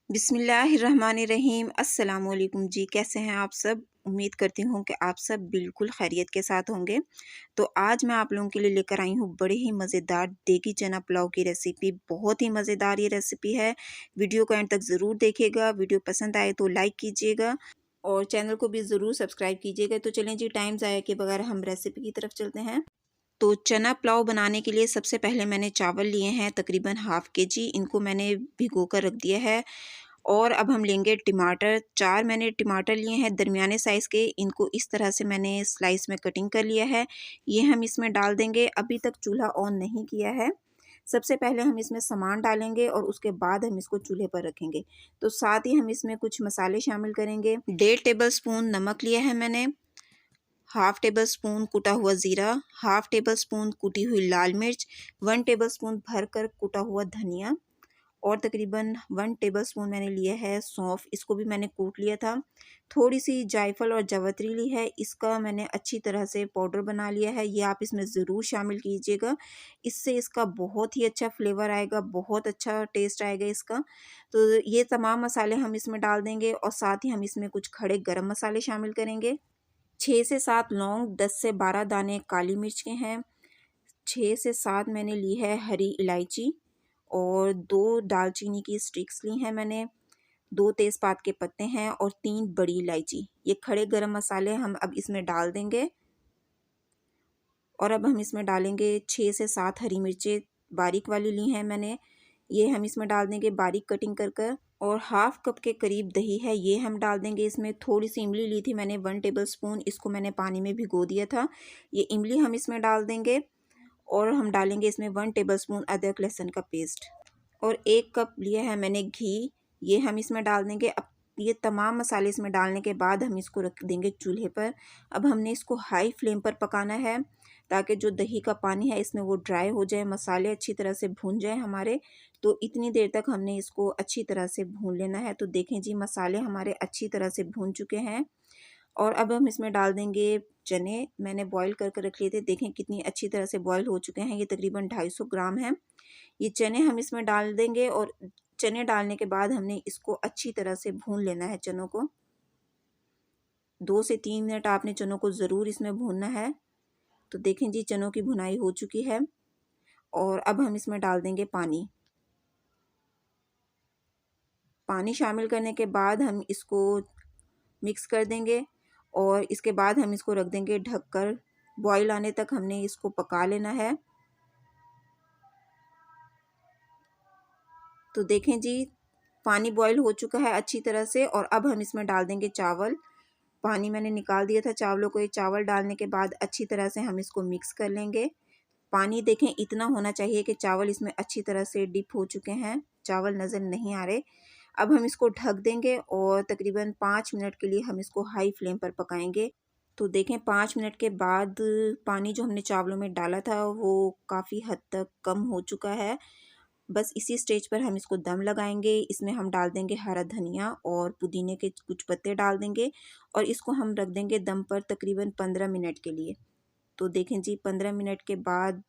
बिस्मिल्लाहिर्रहमानिर्रहीम। अस्सलाम वालेकुम जी, कैसे हैं आप सब। उम्मीद करती हूँ कि आप सब बिल्कुल खैरियत के साथ होंगे। तो आज मैं आप लोगों के लिए लेकर आई हूँ बड़े ही मज़ेदार देगी चना पुलाव की रेसिपी। बहुत ही मज़ेदार ये रेसिपी है। वीडियो को एंड तक ज़रूर देखिएगा। वीडियो पसंद आए तो लाइक कीजिएगा और चैनल को भी ज़रूर सब्सक्राइब कीजिएगा। तो चलें जी, टाइम ज़ाया किए बगैर हम रेसिपी की तरफ चलते हैं। तो चना पुलाव बनाने के लिए सबसे पहले मैंने चावल लिए हैं तकरीबन हाफ़ केजी। इनको मैंने भिगो कर रख दिया है। और अब हम लेंगे टमाटर। 4 मैंने टमाटर लिए हैं दरमियाने साइज़ के। इनको इस तरह से मैंने स्लाइस में कटिंग कर लिया है। ये हम इसमें डाल देंगे। अभी तक चूल्हा ऑन नहीं किया है। सबसे पहले हम इसमें सामान डालेंगे और उसके बाद हम इसको चूल्हे पर रखेंगे। तो साथ ही हम इसमें कुछ मसाले शामिल करेंगे। 1.5 टेबल स्पून नमक लिया है मैंने, हाफ़ टेबल स्पून कुटा हुआ ज़ीरा, हाफ़ टेबल स्पून कुटी हुई लाल मिर्च, 1 टेबल स्पून भरकर कुटा हुआ धनिया और तकरीबन 1 टेबलस्पून मैंने लिया है सौंफ। इसको भी मैंने कूट लिया था। थोड़ी-सी जायफल और जावित्री ली है। इसका मैंने अच्छी तरह से पाउडर बना लिया है। ये आप इसमें ज़रूर शामिल कीजिएगा। इससे इसका बहुत ही अच्छा फ्लेवर आएगा, बहुत अच्छा टेस्ट आएगा इसका। तो ये तमाम मसाले हम इसमें डाल देंगे और साथ ही हम इसमें कुछ खड़े गरम मसाले शामिल करेंगे। 6 से 7 लौंग, 10 से 12 दाने काली मिर्च के हैं। 6 से 7 मैंने ली है हरी इलायची और 2 दालचीनी की स्टिक्स ली हैं मैंने, 2 तेज़पात के पत्ते हैं और 3 बड़ी इलायची। ये खड़े गरम मसाले हम अब इसमें डाल देंगे। और अब हम इसमें डालेंगे 6 से 7 हरी मिर्चें बारीक वाली ली हैं मैंने। ये हम इसमें डाल देंगे बारीक कटिंग कर कर। और हाफ़ कप के करीब दही है, ये हम डाल देंगे इसमें। थोड़ी-सी इमली ली थी मैंने 1 टेबलस्पून, इसको मैंने पानी में भिगो दिया था। ये इमली हम इसमें डाल देंगे। और हम डालेंगे इसमें 1 टेबलस्पून अदरक लहसुन का पेस्ट और 1 कप लिया है मैंने घी, ये हम इसमें डाल देंगे। अब ये तमाम मसाले इसमें डालने के बाद हम इसको रख देंगे चूल्हे पर। अब हमने इसको हाई फ्लेम पर पकाना है ताकि जो दही का पानी है इसमें वो ड्राई हो जाए, मसाले अच्छी तरह से भून जाए हमारे। तो इतनी देर तक हमने इसको अच्छी तरह से भून लेना है। तो देखें जी, मसाले हमारे अच्छी तरह से भून चुके हैं। और अब हम इसमें डाल देंगे चने। मैंने बॉईल कर रख लिए थे। देखें कितनी अच्छी तरह से बॉईल हो चुके हैं। ये तकरीबन 250 ग्राम है। ये चने हम इसमें डाल देंगे और चने डालने के बाद हमने इसको अच्छी तरह से भून लेना है चनों को। 2 से 3 मिनट आपने चनों को ज़रूर इसमें भूनना है। तो देखें जी, चनों की भुनाई हो चुकी है। और अब हम इसमें डाल देंगे पानी। पानी शामिल करने के बाद हम इसको मिक्स कर देंगे और इसके बाद हम इसको रख देंगे ढककर। बॉईल आने तक हमने इसको पका लेना है। तो देखें जी, पानी बॉईल हो चुका है अच्छी तरह से और अब हम इसमें डाल देंगे चावल। पानी मैंने निकाल दिया था चावलों को। ये चावल डालने के बाद अच्छी तरह से हम इसको मिक्स कर लेंगे। पानी देखें इतना होना चाहिए कि चावल इसमें अच्छी तरह से डिप हो चुके हैं, चावल नज़र नहीं आ रहे। अब हम इसको ढक देंगे और तकरीबन 5 मिनट के लिए हम इसको हाई फ्लेम पर पकाएंगे। तो देखें 5 मिनट के बाद पानी जो हमने चावलों में डाला था वो काफ़ी हद तक कम हो चुका है। बस इसी स्टेज पर हम इसको दम लगाएंगे। इसमें हम डाल देंगे हरा धनिया और पुदीने के कुछ पत्ते डाल देंगे और इसको हम रख देंगे दम पर तकरीबन 15 मिनट के लिए। तो देखें जी, 15 मिनट के बाद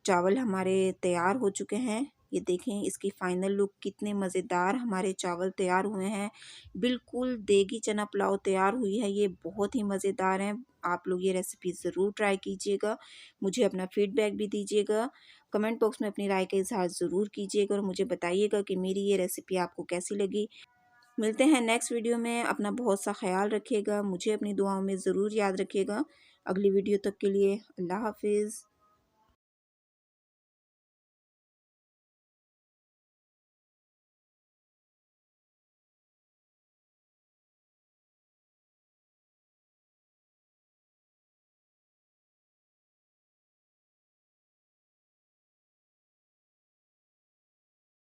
चावल हमारे तैयार हो चुके हैं। ये देखें इसकी फ़ाइनल लुक, कितने मज़ेदार हमारे चावल तैयार हुए हैं। बिल्कुल देगी चना पुलाव तैयार हुई है। ये बहुत ही मज़ेदार हैं। आप लोग ये रेसिपी ज़रूर ट्राई कीजिएगा। मुझे अपना फ़ीडबैक भी दीजिएगा। कमेंट बॉक्स में अपनी राय का इज़हार ज़रूर कीजिएगा और मुझे बताइएगा कि मेरी ये रेसिपी आपको कैसी लगी। मिलते हैं नेक्स्ट वीडियो में। अपना बहुत सा ख़्याल रखिएगा। मुझे अपनी दुआओं में ज़रूर याद रखिएगा। अगली वीडियो तक के लिए अल्लाह हाफ़िज़।